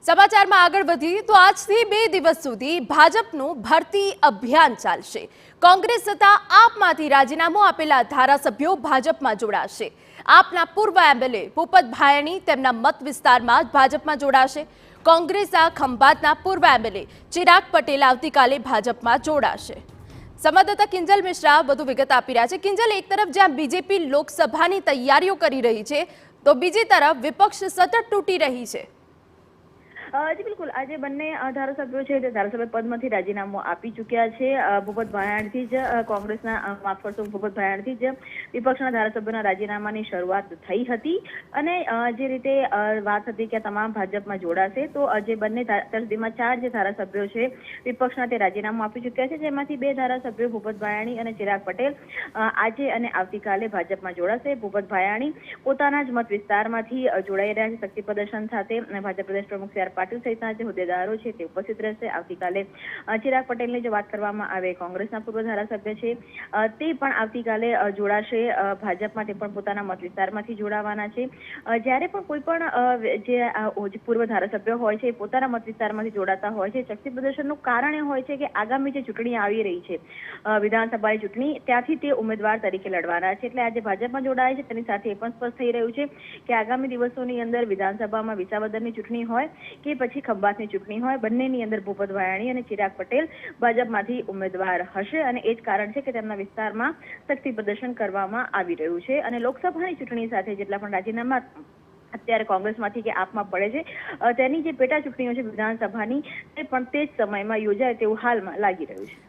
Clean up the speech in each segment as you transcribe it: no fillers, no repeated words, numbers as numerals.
સમાચારમાં આગળ વધીએ તો આજથી 2 દિવસ સુધી ભાજપનું ભરતી અભિયાન ચાલશે। કોંગ્રેસ તથા આપમાંથી રાજીનામું આપેલા ધારાસભ્યો ભાજપમાં જોડાશે। આપના પૂર્વ એમએલએ ભૂપત ભાયણી તેમના મત વિસ્તારમાં ભાજપમાં જોડાશે। કોંગ્રેસના ખંભાતના પૂર્વ એમએલએ ચિરાગ પટેલ આવતીકાલે ભાજપમાં જોડાશે। સંવાદદાતા કિંજલ મિશ્રા વધુ વિગત આપી રહ્યા છે। કિંજલ, એક તરફ જ્યાં બીજેપી લોકસભાની તૈયારીઓ કરી રહી છે તો બીજી તરફ વિપક્ષ સતત તૂટી રહી છે। જી બિલકુલ, આજે બંને ધારાસભ્યો છે તે ધારાસભ્ય પદમાંથી રાજીનામું આપી ચૂક્યા છે। ભૂપત ભાયાણીથી જ કોંગ્રેસના માફ કરશો ભૂપત ભાયાણીથી જ વિપક્ષના ધારાસભ્યોના રાજીનામાની શરૂઆત થઈ હતી અને જે રીતે વાત હતી કે તમામ ભાજપમાં જોડાશે તો જે બંને સુધીમાં 4 જે ધારાસભ્યો છે વિપક્ષના તે રાજીનામું આપી ચૂક્યા છે, જેમાંથી 2 ધારાસભ્યો ભૂપત ભાયાણી અને ચિરાગ પટેલ આજે અને આવતીકાલે ભાજપમાં જોડાશે। ભૂપત ભાયાણી પોતાના જ મત વિસ્તારમાંથી જોડાઈ રહ્યા છે। શક્તિ પ્રદર્શન સાથે ભાજપ પ્રદેશ પ્રમુખ સી આર પાટીલ સહિતના જે હોદ્દેદારો છે તે ઉપસ્થિત રહેશે। આવતીકાલે ચિરાગ પટેલની જો વાત કરવામાં આવે, કોંગ્રેસના પૂર્વ ધારાસભ્ય છે તે પણ આવતીકાલે જોડાશે ભાજપમાં, તે પણ પોતાના મત વિસ્તારમાંથી જોડાવાના છે। જ્યારે પણ કોઈ પણ જે પૂર્વ ધારાસભ્ય હોય છે પોતાના મત વિસ્તારમાંથી જોડાતા હોય છે, શક્તિ પ્રદર્શનનું કારણ એ હોય છે કે આગામી જે ચૂંટણી આવી રહી છે વિધાનસભાની ચૂંટણી, ત્યાંથી તે ઉમેદવાર તરીકે લડવાના છે। એટલે આજે ભાજપમાં જોડાય છે તેની સાથે એ પણ સ્પષ્ટ થઈ રહ્યું છે કે આગામી દિવસોની અંદર વિધાનસભામાં વિસાવદરની ચૂંટણી હોય કે પછી ખંભાતની ચૂંટણી હોય, બંનેની અંદર ભૂપત ભાયાણી અને ચિરાગ પટેલ ભાજપમાંથી ઉમેદવાર હશે અને એ જ કારણ છે કે તેમના વિસ્તારમાં શક્તિ પ્રદર્શન કરવામાં આવી રહ્યું છે। અને લોકસભાની ચૂંટણી સાથે જેટલા પણ રાજીનામા અત્યારે કોંગ્રેસમાંથી કે આપમાં પડે છે તેની જે પેટા ચૂંટણીઓ છે વિધાનસભાની તે પણ તે જ સમયમાં યોજાય તેવું હાલમાં લાગી રહ્યું છે।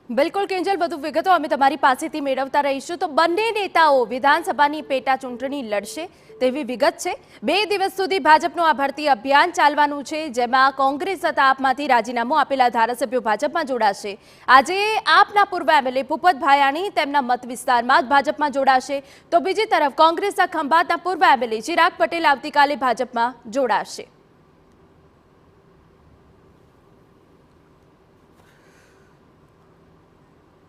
બિલકુલ કિંજલ, વધુ વિગતો અમે તમારી પાસેથી મેળવતા રહીશું। તો બંને નેતાઓ વિધાનસભાની પેટા ચૂંટણી લડશે તેવી વિગત છે। 2 દિવસ સુધી ભાજપનું આ ભરતી અભિયાન ચાલવાનું છે, જેમાં કોંગ્રેસ તથા આપમાંથી રાજીનામું આપેલા ધારાસભ્યો ભાજપમાં જોડાશે। આજે આપના પૂર્વ એમએલએ ભૂપત ભાયાણી તેમના મત વિસ્તારમાં જ ભાજપમાં જોડાશે, તો બીજી તરફ કોંગ્રેસના ખંભાતના પૂર્વ એમએલએ ચિરાગ પટેલ આવતીકાલે ભાજપમાં જોડાશે।